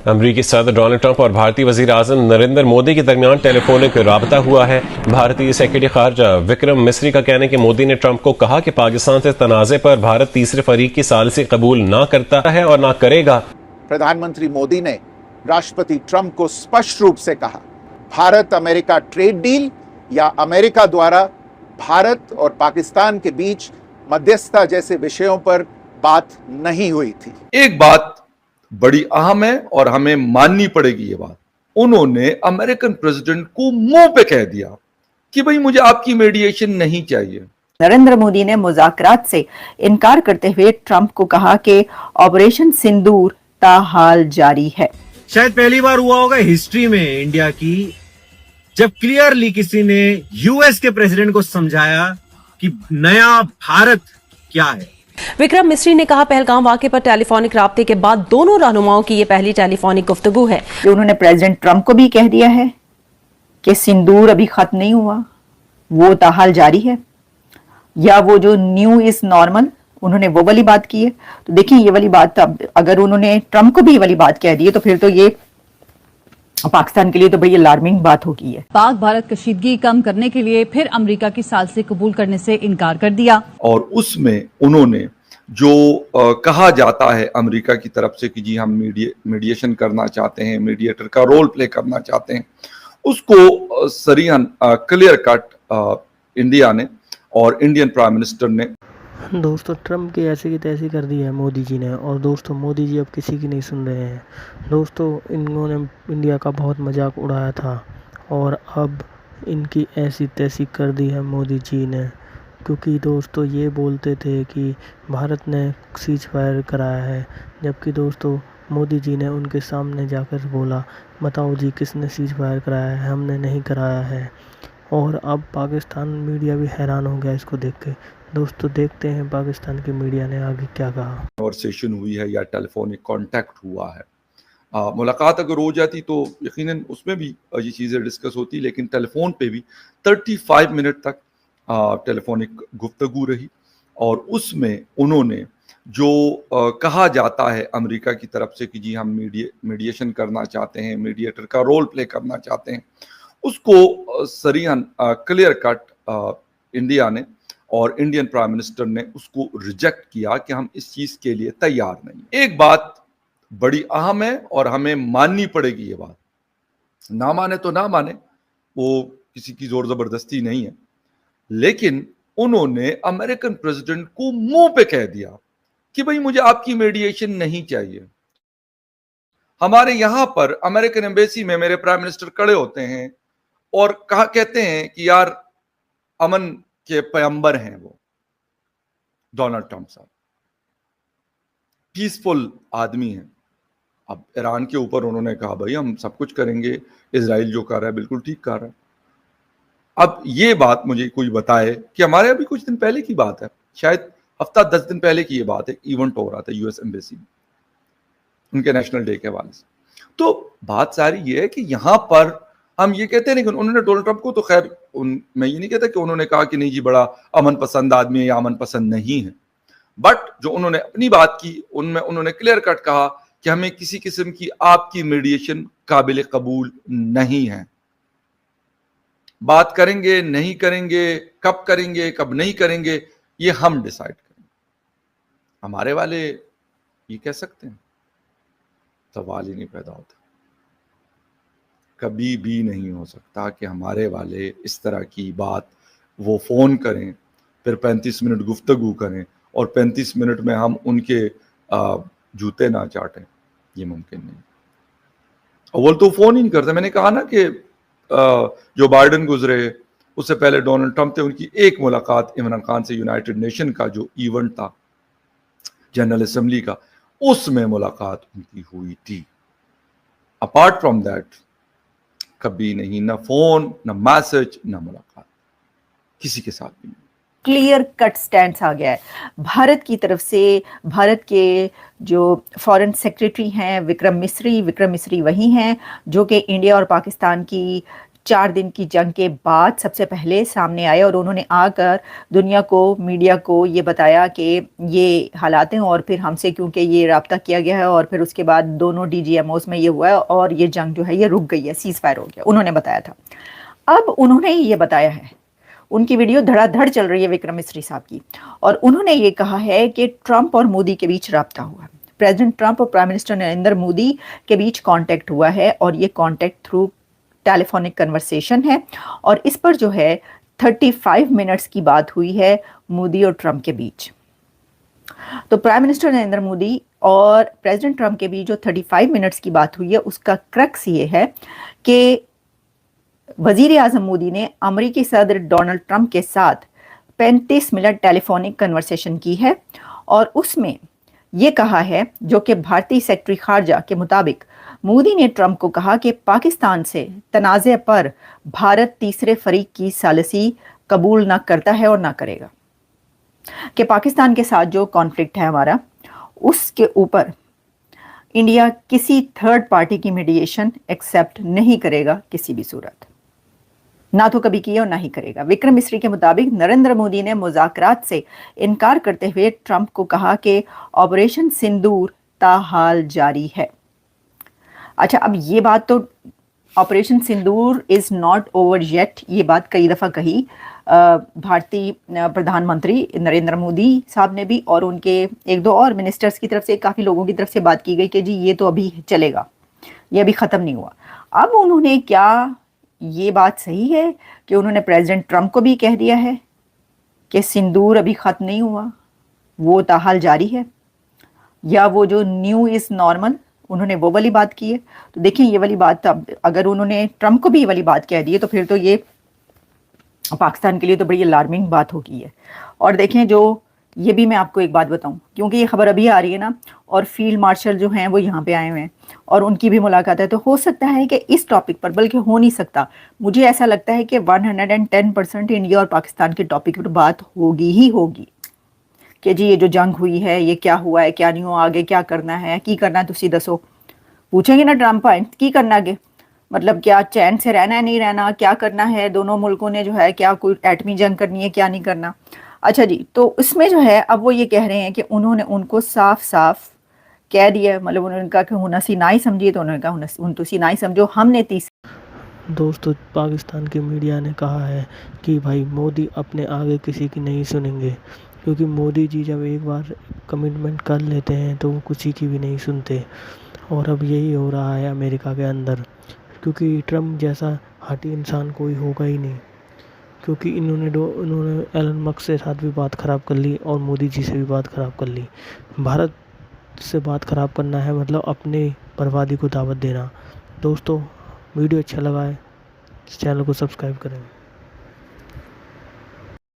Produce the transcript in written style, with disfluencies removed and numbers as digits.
अमरीकी सदर Donald Trump और भारतीय वजीर आजम नरेंद्र मोदी के दरमियान टेलीफोनिक राबता हुआ है। भारतीय सेक्रेटरी खारजा विक्रम मिस्री का कहना है कि मोदी ने ट्रंप को कहा कि पाकिस्तान से तनाज़े पर भारत तीसरे फरीक की सालिसी कबूल ना करता है और ना करेगा। प्रधानमंत्री मोदी ने राष्ट्रपति ट्रंप को स्पष्ट रूप से कहा, भारत अमेरिका ट्रेड डील या अमेरिका द्वारा भारत और पाकिस्तान के बीच मध्यस्थता जैसे विषयों पर बात नहीं हुई थी। एक बात बड़ी अहम है और हमें माननी पड़ेगी ये बात। उन्होंने अमेरिकन प्रेसिडेंट को मुंह पे कह दिया कि भाई मुझे आपकी मीडिएशन नहीं चाहिए। नरेंद्र मोदी ने मुज़ाकरात से इनकार करते हुए ट्रंप को कहा कि ऑपरेशन सिंदूर ताहाल जारी है। शायद पहली बार हुआ होगा हिस्ट्री में इंडिया की जब क्लियरली किसी ने यूएस के प्रेसिडेंट को समझाया कि नया भारत क्या है। विक्रम मिस्री ने कहा, पहलगाम वाक़े पर टेलीफोनिक राब्ते के बाद दोनों रहनुमाओं की ये पहली टेलीफोनिक गुफ्तगू है। उन्होंने प्रेसिडेंट ट्रंप को भी कह दिया है कि सिंदूर अभी खत्म नहीं हुआ, वो ताहाल जारी है, या वो जो न्यू इज नॉर्मल, उन्होंने वो वाली बात की है। तो देखिए ये वाली बात, अब अगर उन्होंने ट्रंप को भी ये वाली बात कह दी है तो फिर तो ये पाकिस्तान के लिए तो बड़ी अलार्मिंग बात होगी है। पाक भारत कशीदगी कम करने के लिए फिर अमेरिका की सालिसी कबूल करने से इनकार कर दिया। और उसमें उन्होंने जो कहा जाता है अमेरिका की तरफ से कि जी हम मीडिएशन करना चाहते हैं, मीडिएटर का रोल प्ले करना चाहते हैं, उसको सरीहन क्लियर कट इंडिया ने और इंडियन प्राइम मिनिस्टर ने दोस्तों ट्रम्प की ऐसी की तैसी कर दी है मोदी जी ने। और दोस्तों मोदी जी अब किसी की नहीं सुन रहे हैं। दोस्तों इन्होंने इंडिया का बहुत मजाक उड़ाया था और अब इनकी ऐसी तैसी कर दी है मोदी जी ने, क्योंकि दोस्तों ये बोलते थे कि भारत ने सीज फायर कराया है, जबकि दोस्तों मोदी जी ने उनके सामने जाकर बोला, बताओ जी किसने सीज फायर कराया है, हमने नहीं कराया है। और अब पाकिस्तान मीडिया भी हैरान हो गया इसको देख के। दोस्तों देखते हैं पाकिस्तान की मीडिया ने आगे क्या कहा। कन्वर्सेशन हुई है या टेलीफोनिक कांटेक्ट हुआ है, मुलाकात अगर हो जाती तो यकीनन उसमें भी ये चीज़ें डिस्कस होती, लेकिन टेलीफोन पे भी 35 मिनट तक टेलीफोनिक गुफ्तगू रही और उसमें उन्होंने जो कहा जाता है अमेरिका की तरफ से कि जी हम मीडिएशन करना चाहते हैं, मीडिएटर का रोल प्ले करना चाहते हैं, उसको सरीहन क्लियर कट इंडिया ने और इंडियन प्राइम मिनिस्टर ने उसको रिजेक्ट किया कि हम इस चीज़ के लिए तैयार नहीं। एक बात बड़ी अहम है और हमें माननी पड़ेगी ये बात। ना माने तो ना माने, वो किसी की जोर जबरदस्ती नहीं है, लेकिन उन्होंने अमेरिकन प्रेसिडेंट को मुंह पे कह दिया कि भाई मुझे आपकी मीडिएशन नहीं चाहिए। हमारे यहां पर अमेरिकन एम्बेसी में मेरे प्राइम मिनिस्टर खड़े होते हैं और कहते हैं कि यार अमन के पैगंबर हैं वो डोनाल्ड ट्रंप साहब, पीसफुल आदमी हैं। अब ईरान के ऊपर उन्होंने कहा भाई हम सब कुछ करेंगे, इजराइल जो कर रहा है बिल्कुल ठीक कर रहा है। अब ये बात मुझे कोई बताए कि हमारे अभी कुछ दिन पहले की बात है, शायद हफ्ता 10 दिन पहले की ये बात है, इवेंट हो रहा था यूएस एम्बेसी में उनके नेशनल डे के हवाले से। तो बात सारी ये है कि यहां पर हम ये कहते हैं, लेकिन उन्होंने डोनाल्ड ट्रंप को तो खैर मैं ये नहीं कहता कि उन्होंने कहा कि नहीं जी बड़ा अमन पसंद आदमी है या अमन पसंद नहीं है, बट जो उन्होंने अपनी बात की उनमें उन्होंने क्लियर कट कहा कि हमें किसी किस्म की आपकी मीडिएशन काबिल कबूल नहीं है। बात करेंगे नहीं करेंगे, कब नहीं करेंगे, ये हम डिसाइड करेंगे। हमारे वाले ये कह सकते हैं? सवाल ही नहीं पैदा होता। कभी भी नहीं हो सकता कि हमारे वाले इस तरह की बात वो फ़ोन करें, फिर 35 मिनट गुफ्तगू करें और 35 मिनट में हम उनके जूते ना चाटें। ये मुमकिन नहीं। अव्वल तो फ़ोन ही नहीं करते। मैंने कहा ना कि जो बाइडेन गुजरे उससे पहले डोनाल्ड ट्रंप थे, उनकी एक मुलाकात इमरान खान से यूनाइटेड नेशन का जो इवेंट था जनरल असेंबली का, उसमें मुलाकात उनकी हुई थी। अपार्ट फ्रॉम दैट कभी नहीं, ना फोन, ना मैसेज, ना मुलाकात, किसी के साथ भी नहीं। क्लियर कट स्टैंड आ गया है भारत की तरफ से। भारत के जो फॉरेन सेक्रेटरी हैं विक्रम मिस्री वही हैं जो कि इंडिया और पाकिस्तान की 4 दिन की जंग के बाद सबसे पहले सामने आए और उन्होंने आकर दुनिया को, मीडिया को ये बताया कि ये हालात हैं और फिर हमसे क्योंकि ये राब्ता किया गया है और फिर उसके बाद दोनों DGMOs में ये हुआ है और ये जंग जो है ये रुक गई है, सीज फायर हो गया, उन्होंने बताया था। अब उन्होंने ये बताया है, उनकी वीडियो धड़ाधड़ चल रही है विक्रम मिस्री साहब की, और उन्होंने ये कहा है कि ट्रंप और मोदी के बीच राब्ता हुआ, प्रेसिडेंट ट्रंप और प्राइम मिनिस्टर नरेंद्र मोदी के बीच कांटेक्ट हुआ है और ये कांटेक्ट थ्रू टेलीफोनिक कन्वर्सेशन है और इस पर जो है 35 मिनट्स की बात हुई है मोदी और ट्रंप के बीच। तो प्राइम मिनिस्टर नरेंद्र मोदी और प्रेसिडेंट ट्रंप के बीच जो 35 मिनट्स की बात हुई है उसका क्रक्स ये है कि वजीर आजम मोदी ने अमेरिकी सदर डोनाल्ड ट्रंप के साथ 35 मिनट टेलीफोनिक कन्वर्सेशन की है और उसमें ये कहा है, जो कि भारतीय सेक्रेटरी खारजा के मुताबिक मोदी ने ट्रंप को कहा कि पाकिस्तान से तनाज़े पर भारत तीसरे फरीक की सालिसी कबूल ना करता है और ना करेगा, कि पाकिस्तान के साथ जो कॉन्फ्लिक्ट है हमारा उसके ऊपर इंडिया किसी थर्ड पार्टी की मीडिएशन एक्सेप्ट नहीं करेगा किसी भी सूरत, ना तो कभी किया और ना ही करेगा। विक्रम मिस्री के मुताबिक नरेंद्र मोदी ने मुज़ाकरात से इनकार करते हुए ट्रंप को कहा कि ऑपरेशन सिंदूर ताहाल जारी है। अच्छा, अब ये बात तो operation Sindoor is not over yet, ये बात कई दफ़ा कही भारतीय प्रधानमंत्री नरेंद्र मोदी साहब ने भी, और उनके एक दो और मिनिस्टर्स की तरफ से, काफ़ी लोगों की तरफ से बात की गई कि जी ये तो अभी चलेगा, ये अभी ख़त्म नहीं हुआ। अब उन्होंने क्या, ये बात सही है कि उन्होंने प्रेसिडेंट ट्रंप को भी कह दिया है कि सिंदूर अभी ख़त्म नहीं हुआ, वो ताहाल जारी है, या वो जो न्यू इज़ नॉर्मल उन्होंने वो वाली बात की है। तो देखिए ये वाली बात, अब अगर उन्होंने ट्रंप को भी ये वाली बात कह दी है तो फिर तो ये पाकिस्तान के लिए तो बड़ी अलार्मिंग बात होगी है। और देखें, जो ये भी मैं आपको एक बात बताऊं, क्योंकि ये खबर अभी आ रही है ना, और फील्ड मार्शल जो हैं वो यहाँ पे आए हुए हैं और उनकी भी मुलाकात है, तो हो सकता है कि इस टॉपिक पर, बल्कि हो नहीं सकता, मुझे ऐसा लगता है कि 110% इंडिया और पाकिस्तान के टॉपिक पर बात होगी ही होगी कि जी ये जो जंग हुई है ये क्या हुआ है, क्या नहीं हुआ, आगे क्या करना है, की करना है, तुसी दसो, पूछेंगे ना ट्रंप आए की करना आगे, मतलब क्या चैन से रहना है, नहीं रहना, क्या करना है, दोनों मुल्कों ने जो है क्या कोई एटमी जंग करनी है, क्या नहीं करना। अच्छा जी, तो इसमें जो है अब वो ये कह रहे हैं कि उन्होंने उनको साफ साफ कह दिया, मतलब उन्होंने कहा कि हुनसी ना ही समझिए, तो उन्होंने कहा हुन तुसी ना ही समझो, हमने दोस्तों पाकिस्तान की मीडिया ने कहा है कि भाई मोदी अपने आगे किसी की नहीं सुनेंगे, क्योंकि मोदी जी जब एक बार कमिटमेंट कर लेते हैं तो वो किसी की भी नहीं सुनते। और अब यही हो रहा है अमेरिका के अंदर, क्योंकि ट्रम्प जैसा हठी इंसान कोई होगा ही नहीं, क्योंकि इन्होंने एलन मस्क से साथ भी बात ख़राब कर ली और मोदी जी से भी बात ख़राब कर ली। भारत से बात ख़राब करना है मतलब अपने बर्बादी को दावत देना। दोस्तों वीडियो अच्छा लगा है चैनल को सब्सक्राइब करें।